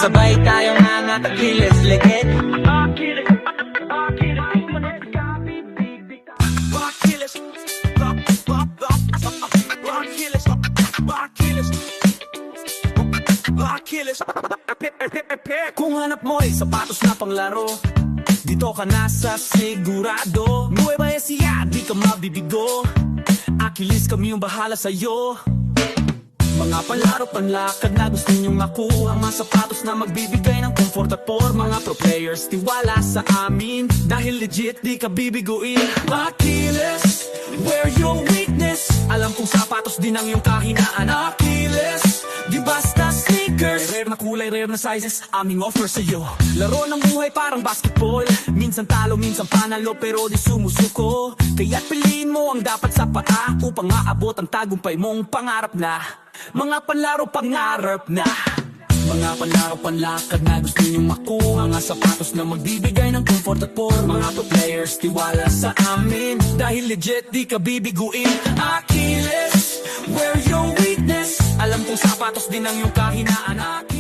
Sabay tayong angat Achilles legit. Kung hanap mo ay sapatos na panglaro, dito ka na sa sigurado. Nueva Ecija, di ka mabibigo. Achilles, kami yung bahala sa'yo. Mga panlaro, panlakad na gusto ninyong makuha. Mga sapatos na magbibigay ng comfort at for mga pro players, tiwala sa amin, dahil legit di ka bibiguin. Achilles, wear your weakness. Alam kong sapatos din ang iyong kahinaan. Achilles, di basta sneakers. Rare na kulay, rare na sizes, aming offer sa'yo. Laro ng buhay parang basketball, minsan talo, minsan panalo, pero di sumusuko. Kaya't piliin mo ang dapat sa paa upang maabot ang tagumpay mong pangarap na. Mga panlaro, pangarap na. Mga panlaro, panlakad na gusto niyong makuha. Mga sapatos na magbibigay ng comfort at for mga pro players, tiwala sa amin, dahil legit di ka bibiguin. Achilles, wear your weakness. Alam kong sapatos din ang iyong kahinaan.